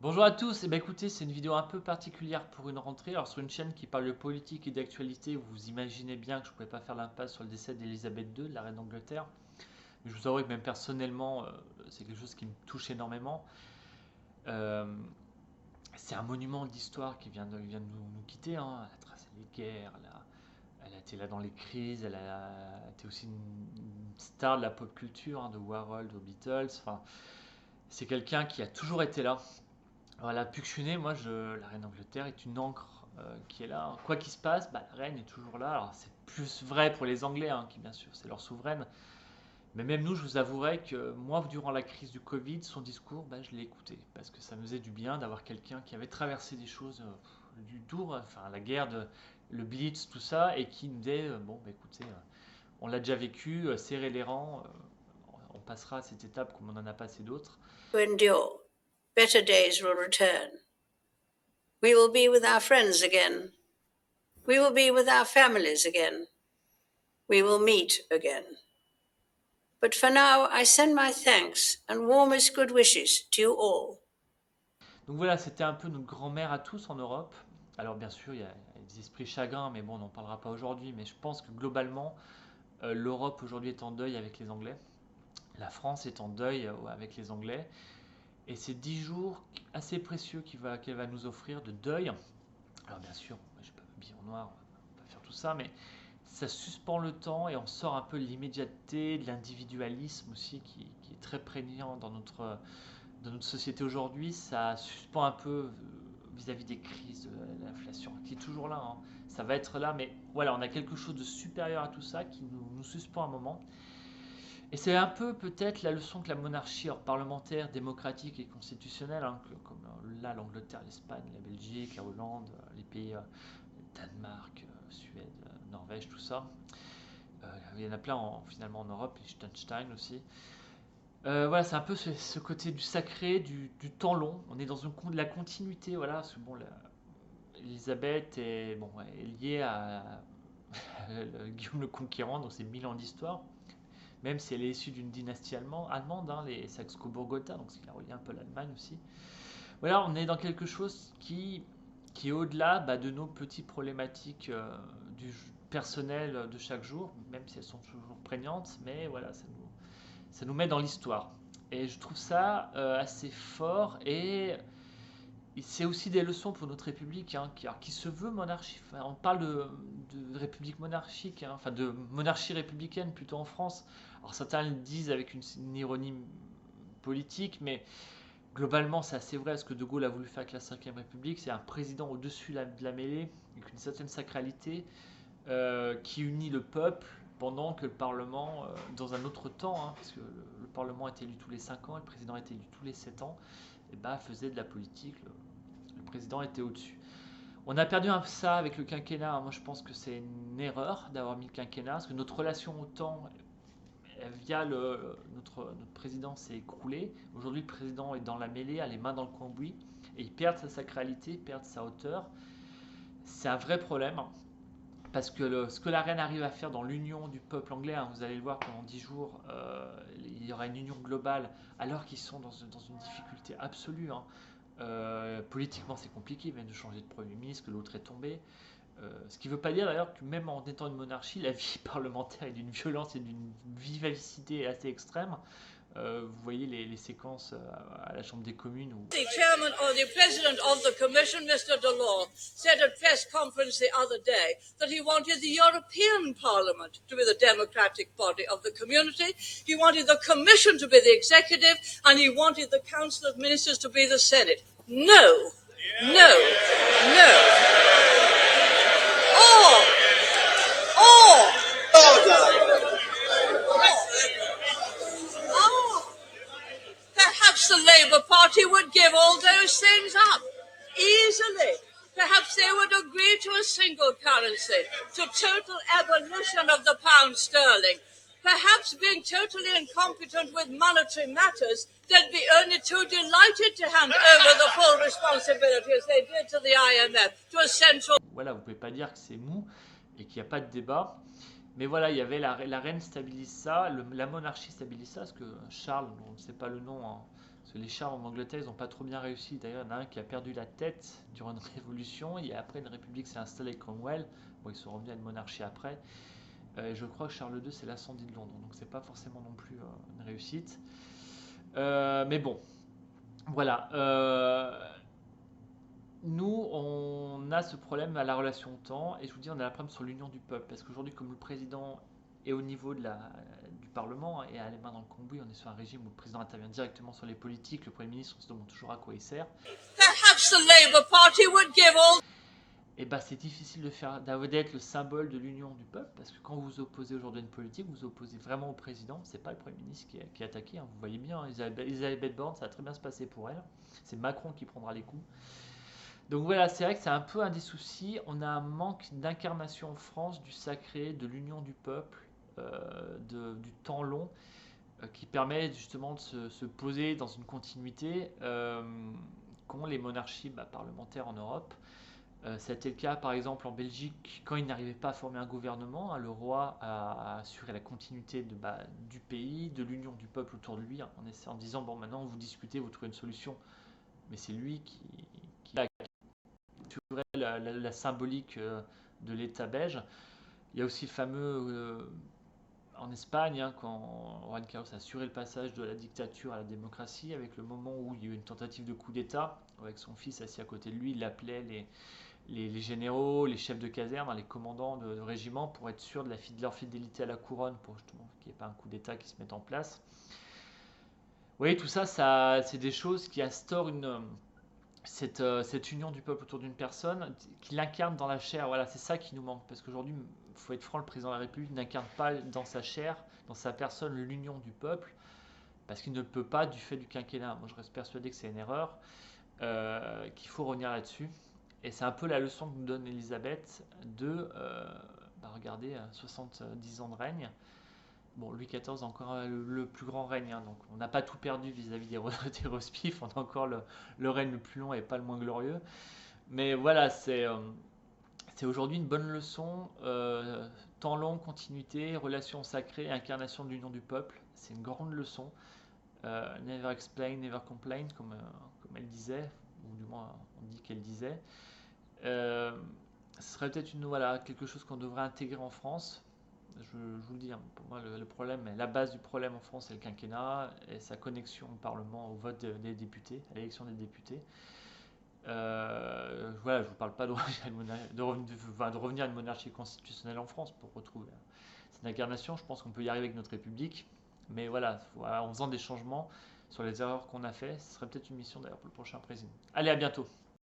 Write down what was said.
Bonjour à tous, et écoutez, c'est une vidéo un peu particulière pour une rentrée. Alors sur une chaîne qui parle de politique et d'actualité, vous imaginez bien que je ne pouvais pas faire l'impasse sur le décès d'Elisabeth II, de la reine d'Angleterre. Mais je vous avoue que même personnellement, c'est quelque chose qui me touche énormément. Euh, c'est un monument de l'histoire qui vient de nous quitter, hein. Elle a tracé les guerres, elle a été là dans les crises, elle a été aussi une star de la pop culture, hein, de Warhol, aux Beatles. Enfin, c'est quelqu'un qui a toujours été là. Voilà, depuis que je suis né, la reine d'Angleterre est une encre qui est là. Quoi qu'il se passe, la reine est toujours là. Alors c'est plus vrai pour les Anglais, hein, qui bien sûr c'est leur souveraine. Mais même nous, je vous avouerai que moi, durant la crise du Covid, son discours, je l'ai écouté. Parce que ça me faisait du bien d'avoir quelqu'un qui avait traversé des choses du tour, enfin la guerre, le Blitz, tout ça, et qui nous disait, bon, écoutez, on l'a déjà vécu, serrez les rangs, on passera à cette étape comme on en a passé d'autres. To endure. Better days will return. We will be with our friends again. We will be with our families again. We will meet again. But for now, I send my thanks and warmest good wishes to you all. Donc voilà, c'était un peu notre grand-mère à tous en Europe. Alors bien sûr, il y a des esprits chagrins, mais bon, on n'en parlera pas aujourd'hui. Mais je pense que globalement, l'Europe aujourd'hui est en deuil avec les Anglais. La France est en deuil avec les Anglais. Et c'est 10 jours assez précieux qu'elle va nous offrir de deuil. Alors bien sûr, je ne vais pas m'habiller en noir, on va pas faire tout ça, mais ça suspend le temps et on sort un peu de l'immédiateté, de l'individualisme aussi qui est très prégnant dans notre société aujourd'hui. Ça suspend un peu vis-à-vis des crises, de l'inflation, qui est toujours là, hein. Ça va être là, mais voilà, on a quelque chose de supérieur à tout ça qui nous suspend un moment. Et c'est un peu peut-être la leçon que la monarchie parlementaire, démocratique et constitutionnelle, hein, comme là l'Angleterre, l'Espagne, la Belgique, la Hollande, les pays Danemark, Suède, Norvège, tout ça. Il y en a plein finalement en Europe, Liechtenstein aussi. Voilà, c'est un peu ce côté du sacré, du temps long. On est dans la continuité, voilà. Parce que bon, Elisabeth est, bon, est liée à Guillaume le Conquérant, donc c'est 1000 ans d'histoire. Même si elle est issue d'une dynastie allemande, hein, les Saxe-Cobourg-Gotha, donc ce qui a relié un peu l'Allemagne aussi. Voilà, on est dans quelque chose qui est au-delà de nos petites problématiques du personnel de chaque jour, même si elles sont toujours prégnantes, mais voilà, ça nous met dans l'histoire. Et je trouve ça assez fort et c'est aussi des leçons pour notre République, hein, qui se veut monarchie. Enfin, on parle de République monarchique, hein, enfin de monarchie républicaine plutôt en France. Alors certains le disent avec une ironie politique, mais globalement c'est assez vrai. Ce que De Gaulle a voulu faire avec la Ve République, c'est un président au-dessus de la mêlée, avec une certaine sacralité, qui unit le peuple pendant que le Parlement, dans un autre temps, hein, parce que le Parlement est élu tous les 5 ans et le président est élu tous les 7 ans, et faisait de la politique. Le président était au-dessus. On a perdu ça avec le quinquennat. Moi, je pense que c'est une erreur d'avoir mis le quinquennat, parce que notre relation au temps, via notre président, s'est écroulée. Aujourd'hui, le président est dans la mêlée, a les mains dans le cambouis, et il perd sa sacralité, perd sa hauteur. C'est un vrai problème, parce que ce que la reine arrive à faire dans l'union du peuple anglais, hein, vous allez le voir pendant 10 jours, il y aura une union globale, alors qu'ils sont dans une difficulté absolue, hein. Politiquement, c'est compliqué, ils viennent de changer de Premier ministre, que l'autre est tombé. Ce qui ne veut pas dire d'ailleurs que même en étant une monarchie, la vie parlementaire est d'une violence et d'une vivacité assez extrême. Vous voyez les séquences à la Chambre des communes où... The chairman or the president of the commission, Mr. Delors, said at press conference the other day that he wanted the European Parliament to be the democratic body of the community. He wanted the commission to be the executive, and he wanted the council of ministers to be the Senate. No, no, no. Or, perhaps the Labour Party would give all those things up easily. Perhaps they would agree to a single currency, to total abolition of the pound sterling. Perhaps being totally incompetent with monetary matters, they'd be only too delighted to hand over the full responsibility, as they did to the IMF, to a central... Voilà, vous ne pouvez pas dire que c'est mou et qu'il n'y a pas de débat. Mais voilà, il y avait la reine stabilise ça, la monarchie stabilise ça, parce que Charles, on ne sait pas le nom, hein, parce que les Charles en Angleterre, ils n'ont pas trop bien réussi. D'ailleurs, il y en a un qui a perdu la tête durant une révolution, et après une république s'est installée avec Cromwell. Bon, ils sont revenus à une monarchie après. Et je crois que Charles II, c'est l'incendie de Londres, donc c'est pas forcément non plus une réussite. Mais bon, voilà. Nous, on a ce problème à la relation au temps, et je vous dis, on a un problème sur l'union du peuple, parce qu'aujourd'hui, comme le président est au niveau du Parlement et a les mains dans le cambouis, on est sur un régime où le président intervient directement sur les politiques, le Premier ministre, on se demande toujours à quoi il sert. Perhaps the Labour Party would give all. Et bah, c'est difficile d'être le symbole de l'union du peuple, parce que quand vous vous opposez aujourd'hui à une politique, vous vous opposez vraiment au président, c'est pas le Premier ministre qui est attaqué, hein. Vous voyez bien, hein, Elisabeth Borne, ça va très bien se passer pour elle, c'est Macron qui prendra les coups. Donc voilà, c'est vrai que c'est un peu un des soucis. On a un manque d'incarnation en France du sacré, de l'union du peuple, du temps long, qui permet justement de se poser dans une continuité qu'ont les monarchies parlementaires en Europe. Ça a été le cas par exemple en Belgique quand il n'arrivait pas à former un gouvernement, hein, le roi a assuré la continuité du pays, de l'union du peuple autour de lui, hein, en disant bon maintenant vous discutez, vous trouvez une solution, mais c'est lui qui la symbolique de l'État belge. Il y a aussi le fameux en Espagne, hein, quand Juan Carlos a assuré le passage de la dictature à la démocratie, avec le moment où il y a eu une tentative de coup d'État, avec son fils assis à côté de lui, il appelait les généraux, les chefs de caserne, hein, les commandants de régiment pour être sûr de leur fidélité à la couronne, pour justement qu'il n'y ait pas un coup d'État qui se mette en place. Vous voyez, tout ça, c'est des choses qui instaurent cette union du peuple autour d'une personne, qui l'incarne dans la chair. Voilà, c'est ça qui nous manque. Parce qu'aujourd'hui, il faut être franc, le président de la République n'incarne pas dans sa chair, dans sa personne, l'union du peuple, parce qu'il ne peut pas du fait du quinquennat. Moi, je reste persuadé que c'est une erreur, qu'il faut revenir là-dessus. Et c'est un peu la leçon que nous donne Elisabeth de, regardez, 70 ans de règne. Bon, Louis XIV a encore le plus grand règne, hein, donc on n'a pas tout perdu vis-à-vis des Rospif, on a encore le règne le plus long et pas le moins glorieux. Mais voilà, c'est aujourd'hui une bonne leçon. Temps long, continuité, relation sacrée, incarnation de l'union du peuple. C'est une grande leçon. Never explain, never complain, comme elle disait, ou du moins on dit qu'elle disait. Ce serait peut-être quelque chose qu'on devrait intégrer en France. Je vous le dis, hein, pour moi, le problème, la base du problème en France, c'est le quinquennat et sa connexion au Parlement, au vote des députés, à l'élection des députés. Voilà, je ne vous parle pas de revenir à une monarchie constitutionnelle en France pour retrouver cette incarnation. Je pense qu'on peut y arriver avec notre République. Mais voilà, en faisant des changements sur les erreurs qu'on a fait, ce serait peut-être une mission d'ailleurs pour le prochain président. Allez, à bientôt.